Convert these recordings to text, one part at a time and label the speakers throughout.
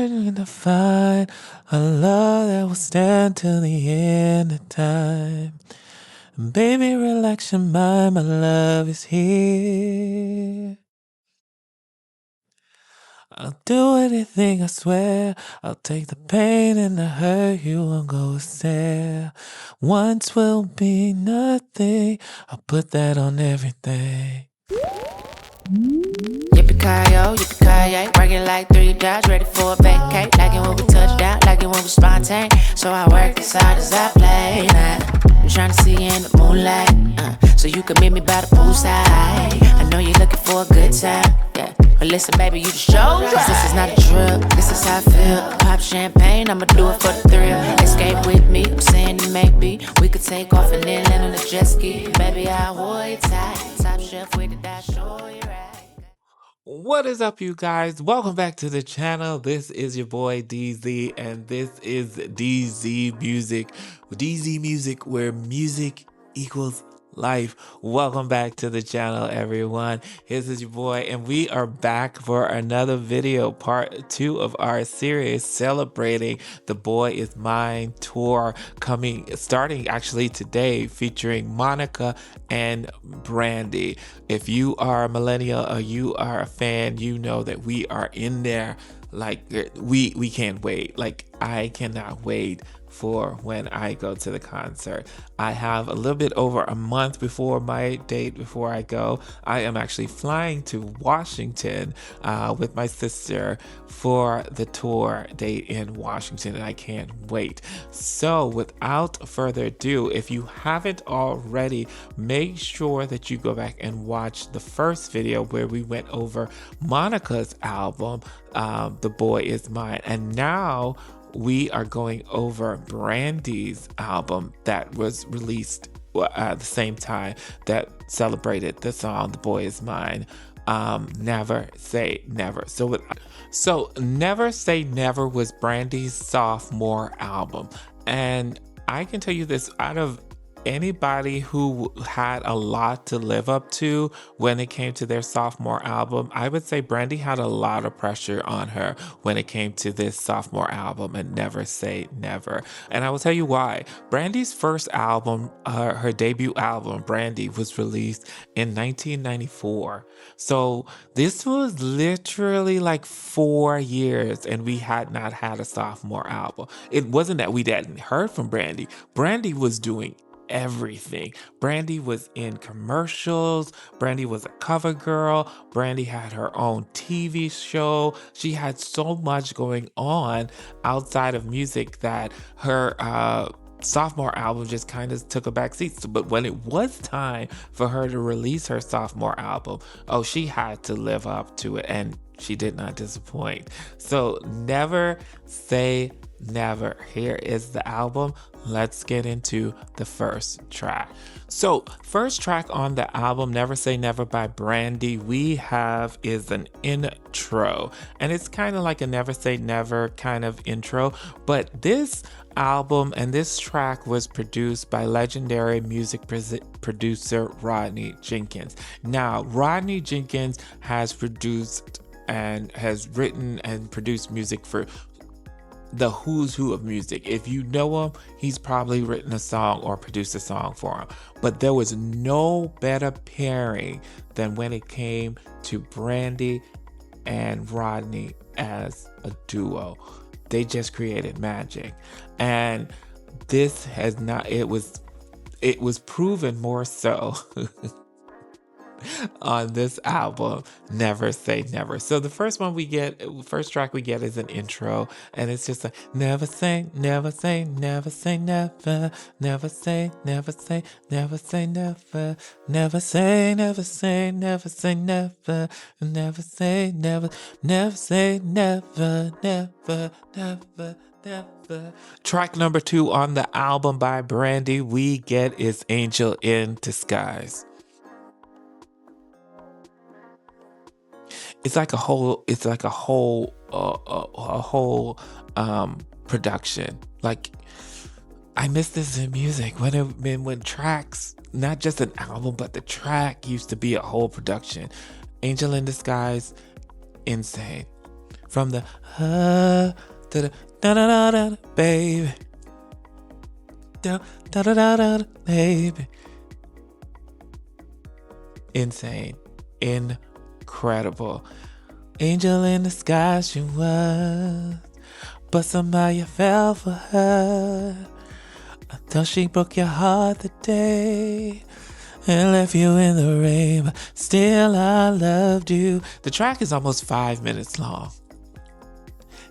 Speaker 1: To find a love that will stand till the end of time. Baby, relax your mind, my love is here. I'll do anything, I swear. I'll take the pain and the hurt, you won't go stare. Once will be nothing, I'll put that on everything.
Speaker 2: Yippee-ki-yo, yippee-ki-yay, working like 3 dots, ready for a vacate. Like it when we touch down, like it when we spontaneous. So I work as hard as I play. I'm trying to see you in the moonlight, so you can meet me by the poolside. I know you're looking for a good time, yeah. But listen, baby, you just show up. This is not a drill, this is how I feel. Pop champagne, I'ma do it for the thrill. Escape with me, I'm saying that maybe we could take off and then land on a jet ski. Baby, I'll hold you tight. Top shelf with the dash, show you right.
Speaker 1: What is up, you guys? Welcome back to the channel. This is your boy DZ, and this is DZ Music. DZ Music, where music equals life. Welcome back to the channel, everyone. This is your boy, and we are back for another video, part 2 of our series celebrating the Boy Is Mine tour, starting actually today, featuring Monica and Brandy. If you are a millennial or you are a fan, you know that we are in there. Like, we can't wait. Like, I cannot wait for when I go to the concert. I have a little bit over a month before my date, before I go. I am actually flying to Washington with my sister for the tour date in Washington, and I can't wait. So without further ado, if you haven't already, make sure that you go back and watch the first video where we went over Monica's album, The Boy Is Mine. And now we are going over Brandy's album that was released at the same time that celebrated the song The Boy Is Mine, Never Say Never. So Never Say Never was Brandy's sophomore album. And I can tell you this, out of anybody who had a lot to live up to when it came to their sophomore album, I would say Brandy had a lot of pressure on her when it came to this sophomore album and Never Say Never. And I will tell you why. Brandy's first album, her debut album, Brandy, was released in 1994. So this was literally like 4 years and we had not had a sophomore album. It wasn't that we hadn't heard from Brandy. Brandy was doing everything. Brandy was in commercials. Brandy was a cover girl. Brandy had her own TV show. She had so much going on outside of music that her sophomore album just kind of took a back seat. But when it was time for her to release her sophomore album, oh, she had to live up to it, and she did not disappoint. So Never Say Never. Here is the album. Let's get into the first track. So first track on the album, Never Say Never by Brandy, we have is an intro, and it's kind of like a Never Say Never kind of intro, but this album and this track was produced by legendary music producer Rodney Jenkins. Now, Rodney Jenkins has produced and has written and produced music for the who's who of music. If you know him, he's probably written a song or produced a song for him. But there was no better pairing than when it came to Brandy and Rodney as a duo. They just created magic. And this has not, it was proven more so on this album, Never Say Never. So the first track we get is an intro, and it's just like, never say, never say, never say never, never say, never say, never say never, never say, never say, never say never, never say, never, never say never, never, never, never. Track number 2 on the album by Brandy we get is Angel in Disguise. It's like a whole production. Like, I miss this in music when tracks, not just an album, but the track used to be a whole production. Angel in Disguise, insane. from the to the da da da da, baby. Da da da da da, baby. Insane. Incredible. Angel in the sky she was, but somehow you fell for her until she broke your heart the day and left you in the rain, but still I loved you. The track is almost 5 minutes long.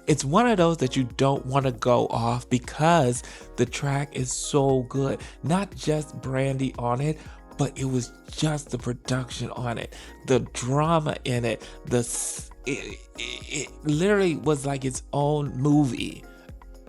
Speaker 1: It's one of those that you don't want to go off because the track is so good. Not just Brandy on it, but it was just the production on it, the drama in it, it literally was like its own movie.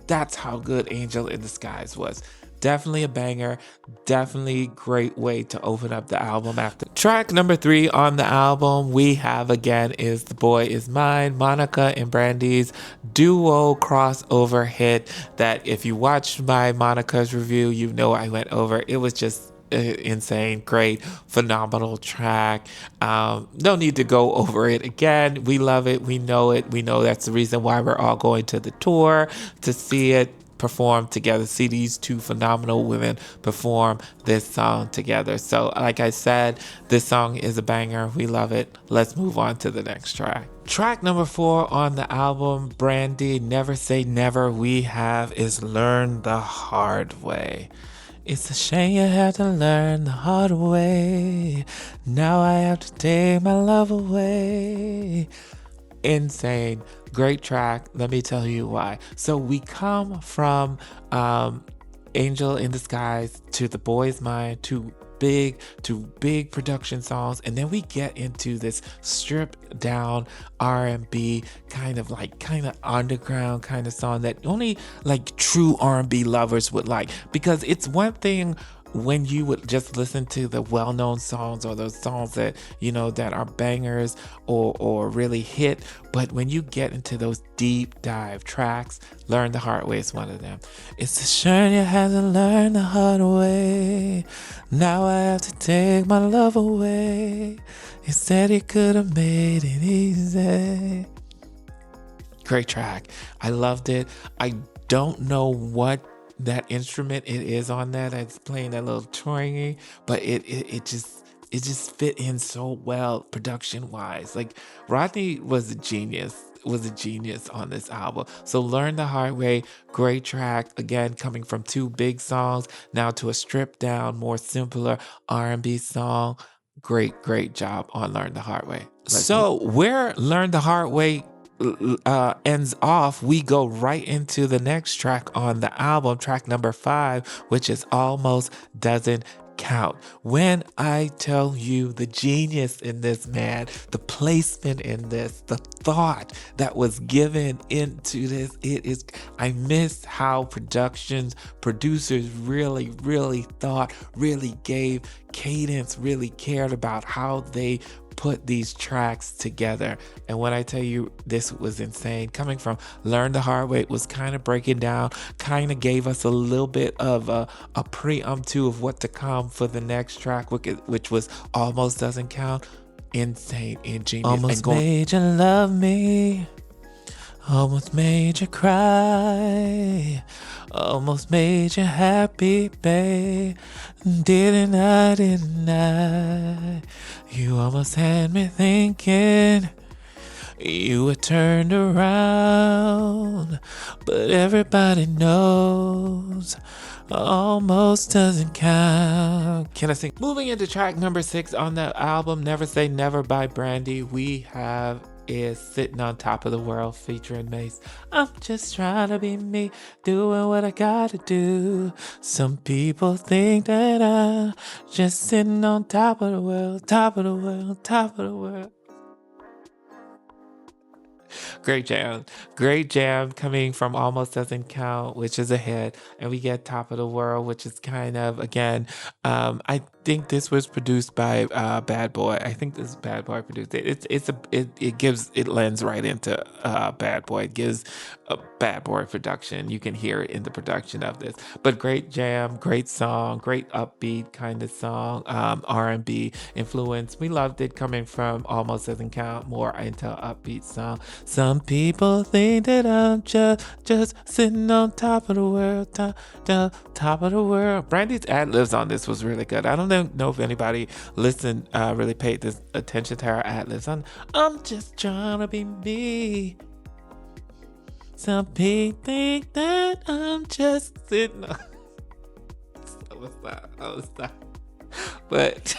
Speaker 1: That's how good Angel in the Skies was. Definitely a banger. Definitely great way to open up the album. After track number 3 on the album, we have again is The Boy Is Mine, Monica and Brandy's duo crossover hit that if you watched my Monica's review, you know I went over. It was just insane, great, phenomenal track. No need to go over it again. We love it. We know it. We know that's the reason why we're all going to the tour to see it perform together, see these two phenomenal women perform this song together. So like I said, this song is a banger. We love it. Let's move on to the next track. Track number 4 on the album, Brandy, Never Say Never, we have is Learn the Hard Way. It's a shame you had to learn the hard way. Now I have to take my love away. Insane. Great track. Let me tell you why. So we come from Angel in the Skies to The Boy Is Mine to big production songs, and then we get into this stripped down R&B kind of underground kind of song that only like true R&B lovers would like, because it's one thing when you would just listen to the well-known songs or those songs that you know that are bangers or really hit, but when you get into those deep dive tracks, Learn the Hard Way is one of them. It's a shame you had to learn the hard way. Now I have to take my love away. You said you could have made it easy. Great track. I loved it. I don't know what that instrument it is on that. It's playing that little twingy, but it just fit in so well production wise. Like Rodney was a genius on this album. So Learn the Hard Way, great track. Again, coming from 2 big songs now to a stripped down, more simpler R&B song. Great job on Learn the Hard Way. So where Learn the Hard Way ends off, we go right into the next track on the album, track number 5, which is Almost Doesn't Count. When I tell you the genius in this, man, the placement in this, the thought that was given into this, I miss how producers really thought, really gave cadence, really cared about how they put these tracks together. And when I tell you this was insane, coming from Learn the Hard Way, it was kind of breaking down, kind of gave us a little bit of a preemptive of what to come for the next track, which was Almost Doesn't Count. Insane, ingenious. Almost made you love me, almost made you cry, almost made you happy, babe. Didn't I? You almost had me thinking you were turned around, but everybody knows almost doesn't count. Can I sing? Moving into track number 6 on the album, Never Say Never by Brandy, we have is Sitting on Top of the World featuring Mace. I'm just trying to be me, doing what I gotta do. Some people think that I'm just sitting on top of the world, top of the world, top of the world. Great jam coming from Almost Doesn't Count, which is a hit, and we get Top of the World, which is kind of, again, I think this was produced by Bad Boy. I think this Bad Boy produced it. It lends right into Bad Boy. It gives a bad boy production. You can hear it in the production of this. But great jam, great song, great upbeat kind of song, R&B influence. We loved it coming from Almost Doesn't Count, more into upbeat song. Some people think that I'm just sitting on top of the world, top of the world. Brandy's ad-libs on this was really good. I don't know if anybody listened, really paid this attention to her ad-libs. I'm just trying to be me. Some people think that I'm just sitting on. I was not. But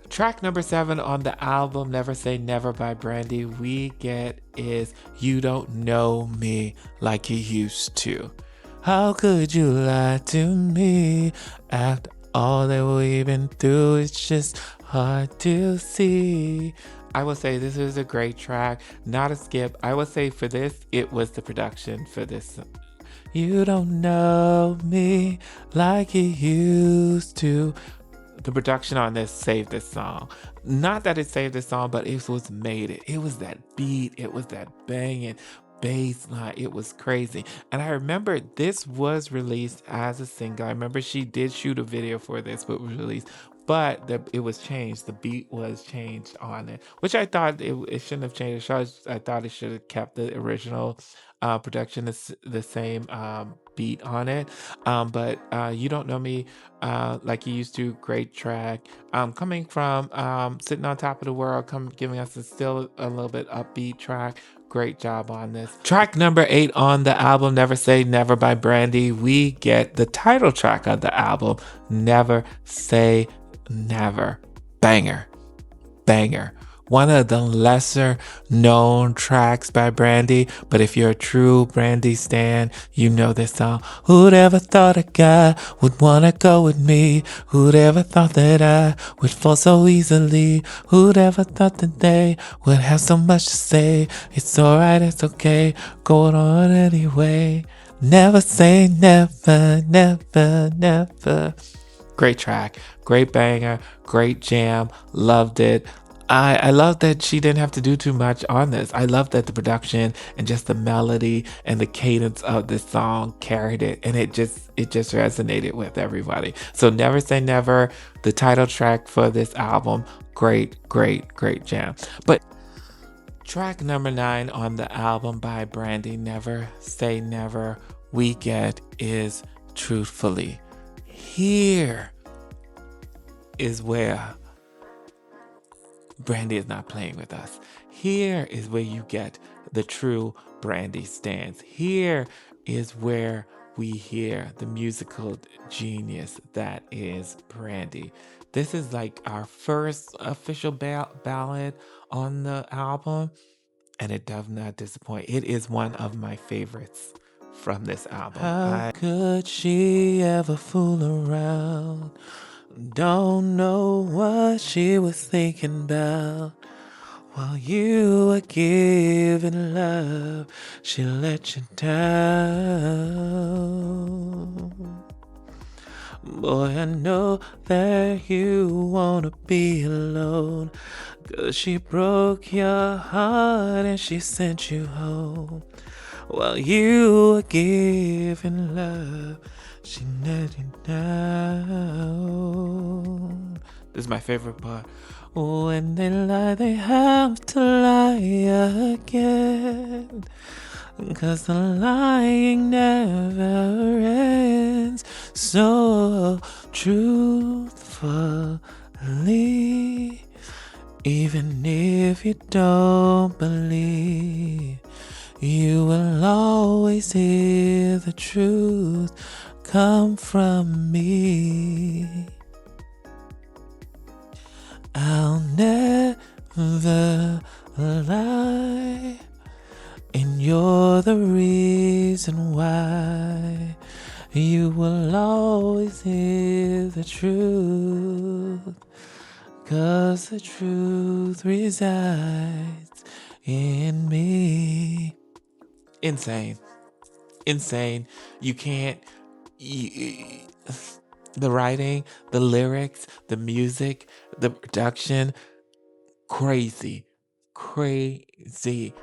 Speaker 1: track number 7 on the album Never Say Never by Brandy, we get is You Don't Know Me Like You Used To. How could you lie to me after all that we've been through? It's just hard to see. I will say this is a great track, not a skip. I will say for this, it was the production for this. You don't know me like you used to. The production on this saved this song. Not that it saved this song, but it was made it. It was that beat. It was that banging bass line. It was crazy. And I remember this was released as a single. I remember she did shoot a video for this, but was released. But it was changed. The beat was changed on it, which I thought it shouldn't have changed. I thought it should have kept the original production, the same beat on it. But You Don't Know Me Like You Used To, great track. Coming from Sitting on Top of the World, giving us still a little bit upbeat track. Great job on this. Track number 8 on the album, Never Say Never by Brandy, we get the title track of the album, Never Say Never. Banger. One of the lesser known tracks by Brandy, but if you're a true Brandy stan, you know this song. Who'd ever thought a guy would wanna go with me? Who'd ever thought that I would fall so easily? Who'd ever thought that they would have so much to say? It's alright, it's okay, going on anyway. Never say never, never, never. Great track, great banger, great jam, loved it. I love that she didn't have to do too much on this. I love that the production and just the melody and the cadence of this song carried it, and it just resonated with everybody. So Never Say Never, the title track for this album, great jam. But track number 9 on the album by Brandy, Never Say Never, we get is Truthfully. Here is where Brandy is not playing with us. Here is where you get the true Brandy stance. Here is where we hear the musical genius that is Brandy. This is like our first official ballad on the album, and it does not disappoint. It is one of my favorites from this album. How could she ever fool around? Don't know what she was thinking about. While you were giving love, she let you down. Boy, I know that you wanna be alone, 'cause she broke your heart and she sent you home. While you were giving love, she let you down. This is my favorite part. When they lie, they have to lie again, 'cause the lying never ends. So truthfully, even if you don't believe, you will always hear the truth come from me. I'll never lie, and you're the reason why. You will always hear the truth, 'cause the truth resides in me. Insane. You can't. The writing, the lyrics, the music, the production, crazy. crazy.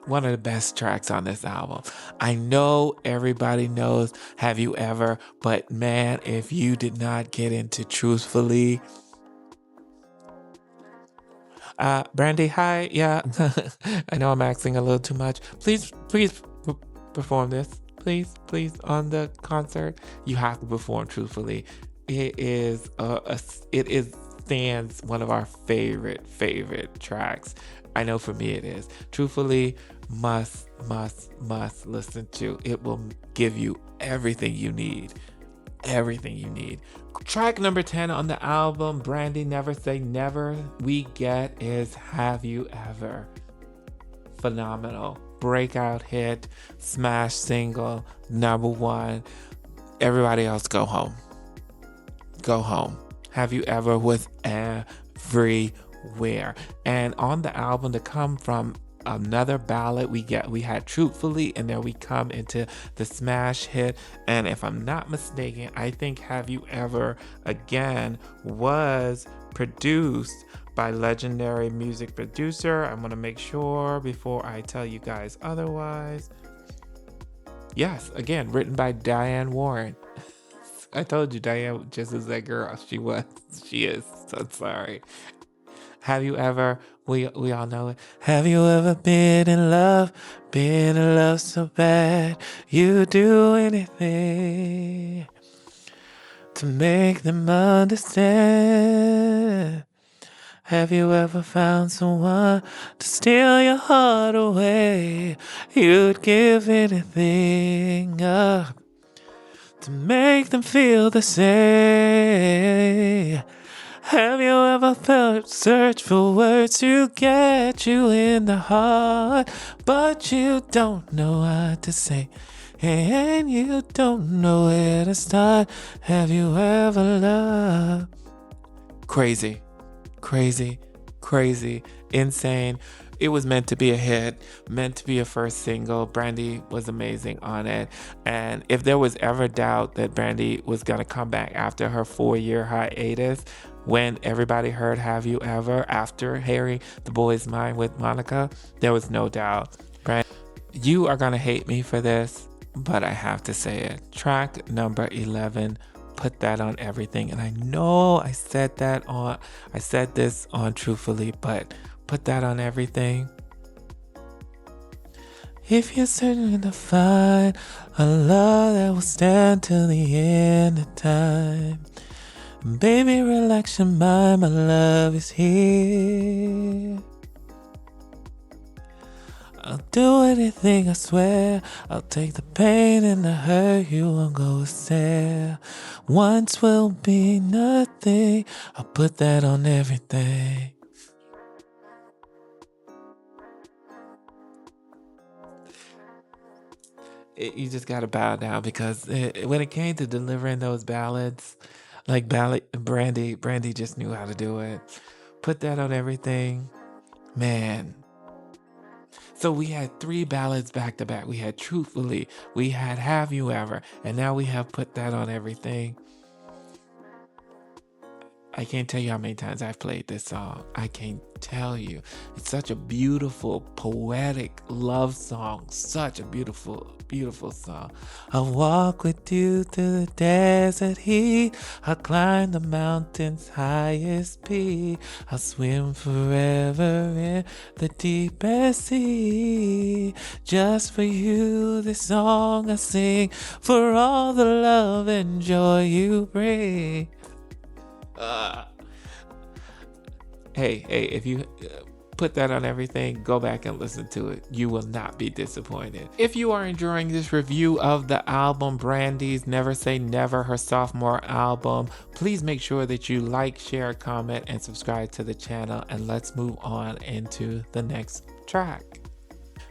Speaker 1: One of the best tracks on this album. I know everybody knows Have You Ever, but man, if you did not get into Truthfully, Brandy, hi, yeah, I know I'm asking a little too much. Please perform this, please, on the concert. You have to perform Truthfully. It is stands one of our favorite tracks. I know for me it is. Truthfully, must listen to. It will give you everything you need. Everything you need. Track number 10 on the album, Brandy, Never Say Never, we get is Have You Ever. Phenomenal. Breakout hit, smash single, #1. Everybody else go home. Go home. Have You Ever was everywhere. And on the album, to come from another ballad, we had Truthfully, and then we come into the smash hit. And if I'm not mistaken, I think Have You Ever again was produced by legendary music producer. I'm gonna make sure before I tell you guys otherwise. Yes, again, written by Diane Warren. I told you Diane just is that girl. She is. So sorry. Have you ever, we all know it. Have you ever been in love so bad you do anything to make them understand? Have you ever found someone to steal your heart away? You'd give anything up to make them feel the same. Have you ever felt search for words to get you in the heart, but you don't know what to say, and you don't know where to start? Have you ever loved? Crazy, insane. It was meant to be a hit, meant to be a first single. Brandy was amazing on it. And if there was ever doubt that Brandy was going to come back after her 4-year hiatus, when everybody heard Have You Ever after Harry the Boy's Mind with Monica, there was no doubt. Brandy, you are going to hate me for this, but I have to say it. Track number 11, Put That on Everything. And I know I said this on Truthfully, but Put That on Everything. If you're certain to find a love that will stand till the end of time, baby, relax your mind, my love is here. I'll do anything, I swear. I'll take the pain and the hurt, you won't go stare. Once will be nothing, I'll put that on everything. You just gotta bow down, because when it came to delivering those ballads, like Brandy just knew how to do it. Put That on Everything, man. So we had 3 ballads back to back. We had Truthfully, we had Have You Ever, and now we have Put That on Everything. I can't tell you how many times I've played this song. I can't tell you. It's such a beautiful, poetic love song. Such a beautiful song. I'll walk with you through the desert heat. I'll climb the mountain's highest peak. I'll swim forever in the deepest sea. Just for you, this song I sing, for all the love and joy you bring. Hey, if you Put That on Everything, go back and listen to it. You will not be disappointed. If you are enjoying this review of the album Brandy's Never Say Never, her sophomore album, please make sure that you like, share, comment, and subscribe to the channel, and let's move on into the next track.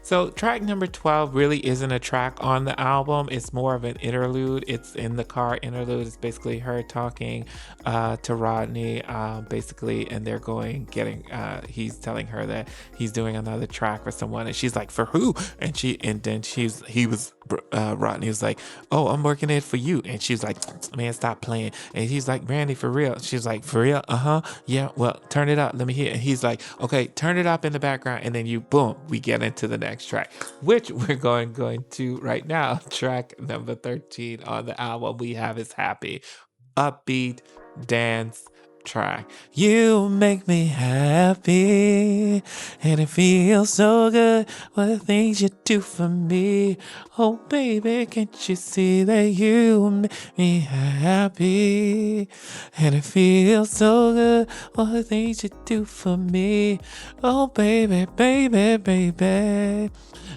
Speaker 1: So track number 12 really isn't a track on the album. It's more of an interlude. It's in the car interlude. It's basically her talking to Rodney, basically, and they're he's telling her that he's doing another track for someone, and she's like, for who? And then Rodney was like, oh, I'm working it for you. And she's like, man, stop playing. And he's like, Brandy, for real? She's like, for real? Yeah, well, turn it up, let me hear. And he's like, okay, turn it up in the background. And then boom, we get into the next track, which we're going to right now. Track number 13 on the album we have is Happy. Upbeat dance track. You make me happy, and it feels so good, what the things you do for me. Oh baby, can't you see that you make me happy, and it feels so good, what the things you do for me. Oh baby, baby, baby.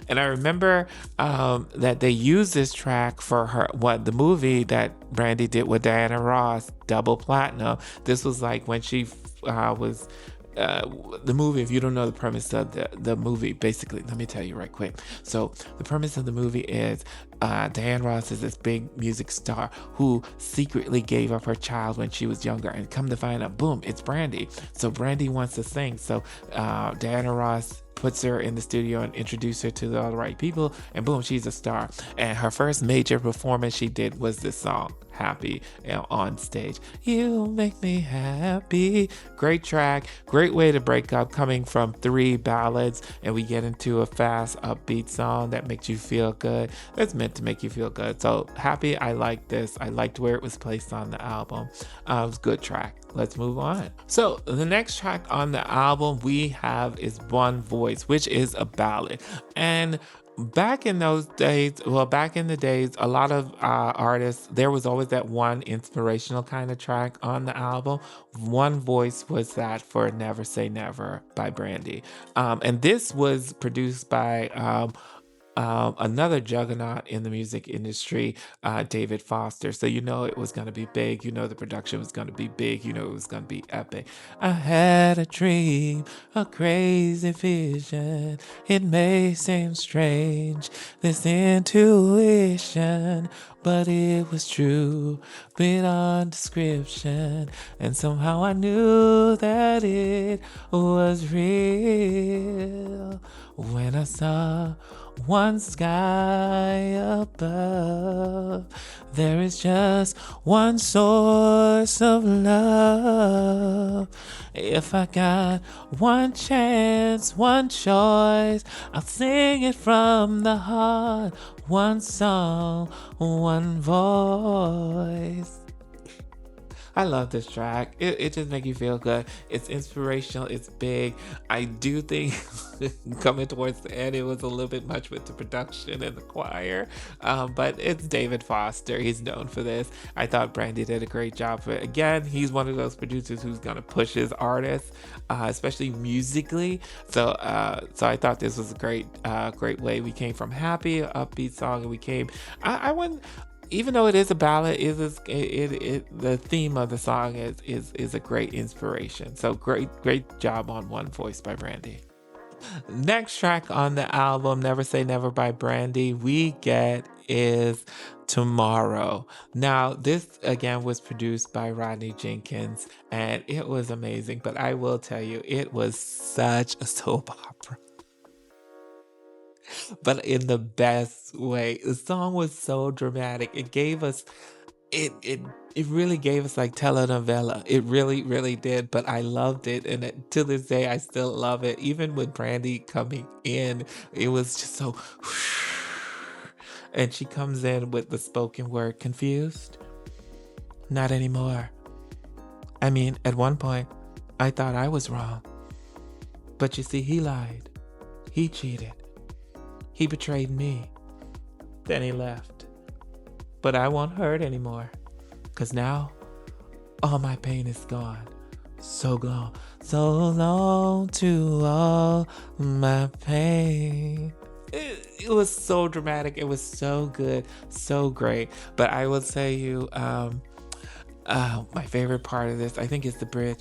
Speaker 1: And I remember that they used this track for the movie that Brandy did with Diana Ross, Double Platinum. This was like when she was the movie. If you don't know the premise of the movie, basically, let me tell you right quick. So the premise of the movie is Diana Ross is this big music star who secretly gave up her child when she was younger, and come to find out, boom, it's Brandy. So Brandy wants to sing. So Diana Ross puts her in the studio and introduces her to all the right people, and boom, she's a star. And her first major performance she did was this song, Happy, on stage. You make me happy. Great track, great way to break up, coming from 3 ballads, and we get into a fast, upbeat song that makes you feel good. It's meant to make you feel good. So Happy, I like this. I liked where it was placed on the album. It was a good track. Let's move on. So the next track on the album we have is One Voice, which is a ballad. And back in the days, a lot of artists, there was always that one inspirational kind of track on the album. One Voice was that for Never Say Never by Brandy. And this was produced by another juggernaut in the music industry, David Foster. So you know it was going to be big. You know the production was going to be big. You know it was going to be epic. I had a dream, a crazy vision. It may seem strange, this intuition, but it was true, beyond description. And somehow I knew that it was real when I saw one sky above. There is just one source of love. If I got one chance, one choice, I'll sing it from the heart. One song, one voice. I love this track. It just makes you feel good. It's inspirational. It's big. I do think coming towards the end, it was a little bit much with the production and the choir. But it's David Foster. He's known for this. I thought Brandy did a great job for it. Again, he's one of those producers who's going to push his artists, especially musically. So I thought this was a great way. We came from Happy, upbeat song, and we came. I wouldn't. Even though it is a ballad, the theme of the song is a great inspiration. So great job on One Voice by Brandy. Next track on the album, Never Say Never by Brandy, we get is Tomorrow. Now, this again was produced by Rodney Jenkins, and it was amazing. But I will tell you, it was such a soap opera. But in the best way. The song was so dramatic. It gave us it really gave us like telenovela. It really, really did. But I loved it, and to this day I still love it. Even with Brandy coming in, it was just so and she comes in with the spoken word, confused? Not anymore. I mean, at one point I thought I was wrong. But you see, he lied. He cheated. He betrayed me. Then he left. But I won't hurt anymore. 'Cause now, all my pain is gone. So gone. So long to all my pain. It was so dramatic. It was so good. So great. But I will tell you, my favorite part of this, I think, is the bridge.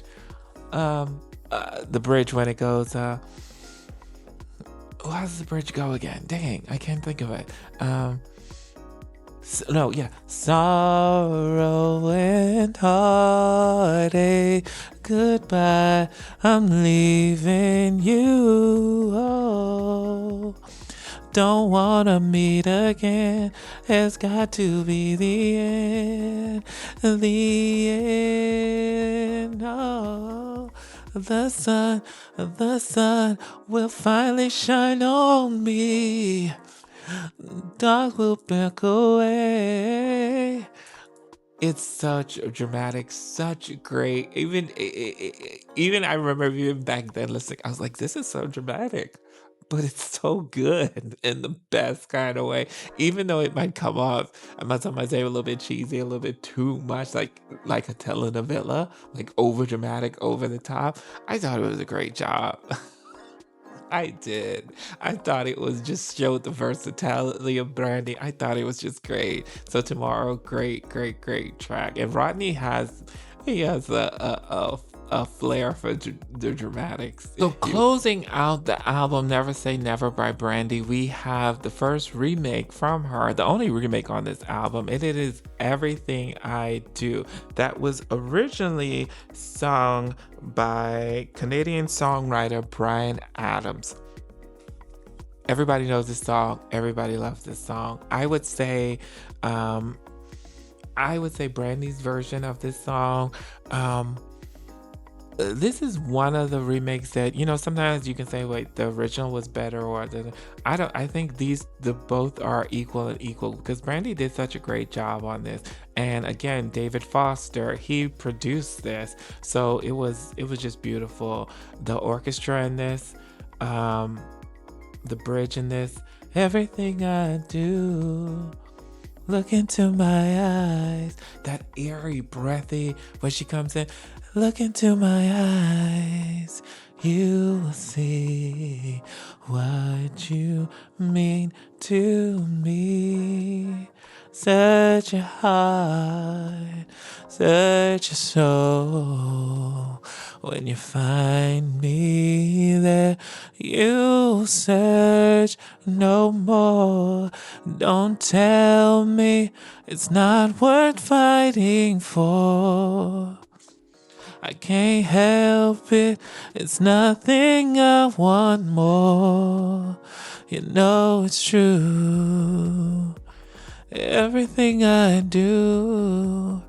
Speaker 1: The bridge when it goes, how does the bridge go again? Dang, I can't think of it. Sorrow and heartache, goodbye, I'm leaving you. Oh, don't wanna meet again. It's got to be the end. The end. Oh, the sun will finally shine on me. Dark will back away. It's such a dramatic, such a great. Even I remember even back then listening, I was like, "This is so dramatic," but it's so good in the best kind of way. Even though it might come off, I might say a little bit cheesy, a little bit too much, like a telenovela, like over dramatic, over the top. I thought it was a great job. I did. I thought it was just showed the versatility of Brandy. I thought it was just great. So tomorrow, great track. And Rodney has a flair for the dramatics. So closing out the album Never Say Never by Brandy, we have the first remake from her, the only remake on this album, and it is Everything I Do. That was originally sung by Canadian songwriter Bryan Adams. Everybody knows this song. Everybody loves this song. I would say Brandy's version of this song. This is one of the remakes that, sometimes you can say, wait, the original was better, or I think the both are equal because Brandy did such a great job on this. And again, David Foster, he produced this, so it was just beautiful. The orchestra in this, the bridge in this, everything I do, look into my eyes, that airy, breathy when she comes in. Look into my eyes, you will see what you mean to me. Such a heart, such a soul. When you find me there, you'll search no more. Don't tell me it's not worth fighting for. I can't help it, it's nothing I want more. You know it's true. Everything I do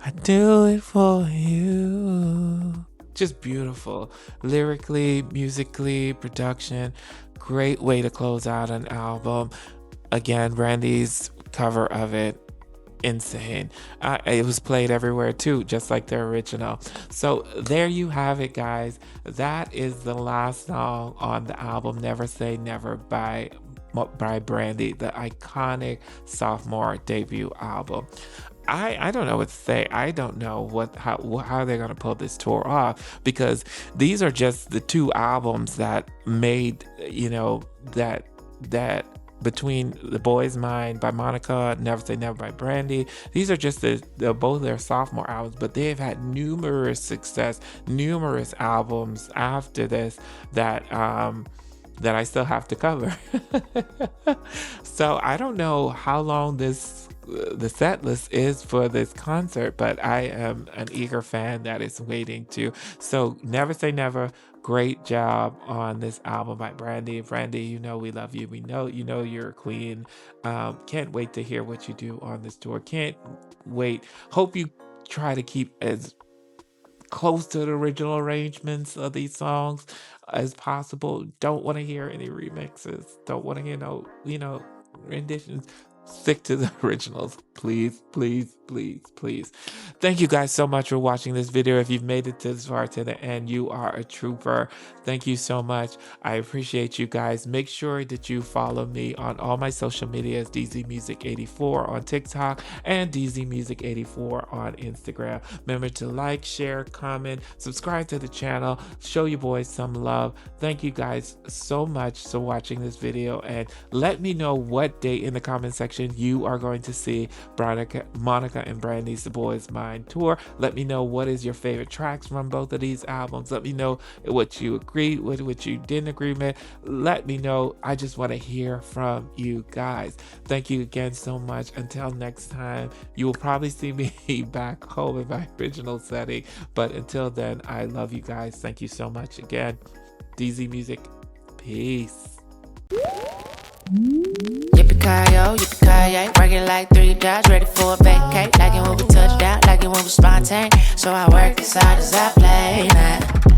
Speaker 1: it for you. Just beautiful. Lyrically, musically, production. Great way to close out an album. Again, Brandy's cover of it, insane. It was played everywhere too, just like the original. So there you have it, guys. That is the last song on the album Never Say Never by Brandy, the iconic sophomore debut album. I don't know what to say. I don't know how they're gonna pull this tour off, because these are just the two albums that made, that between The Boy's Mind by Monica, Never Say Never by Brandy. These are just both their sophomore albums, but they've had numerous albums after this that I still have to cover. So I don't know how long the set list is for this concert, but I am an eager fan that is waiting to. So Never Say Never, great job on this album by Brandy. Brandy, we love you. We know you're a queen. Can't wait to hear what you do on this tour. Can't wait. Hope you try to keep as close to the original arrangements of these songs as possible. Don't want to hear any remixes. Don't want to hear no, renditions. Stick to the originals, please. Thank you guys so much for watching this video. If you've made it this far to the end, you are a trooper. Thank you so much. I appreciate you guys. Make sure that you follow me on all my social medias, DZ Music 84 on TikTok and DZ Music 84 on Instagram. Remember to like, share, comment, subscribe to the channel, show your boys some love. Thank you guys so much for watching this video, and let me know what date in the comment section section, you are going to see Monica and Brandy's The Boy's Mind tour. Let me know what is your favorite tracks from both of these albums. Let me know what you agreed with, what you didn't agree with. Let me know. I just want to hear from you guys. Thank you again so much. Until next time, you will probably see me back home in my original setting. But until then, I love you guys. Thank you so much again. DZ Music. Peace.
Speaker 2: Yippee-ki-yo, yippee-ki-yay, work it like 3 jobs, ready for a vacate. Like it when we touch down, like it when we spontaneous. So I work as hard as I play.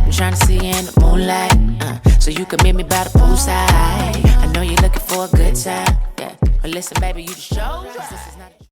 Speaker 2: I'm trying to see you in the moonlight, so you can meet me by the poolside. I know you're looking for a good time, yeah. But listen, baby, you just showed.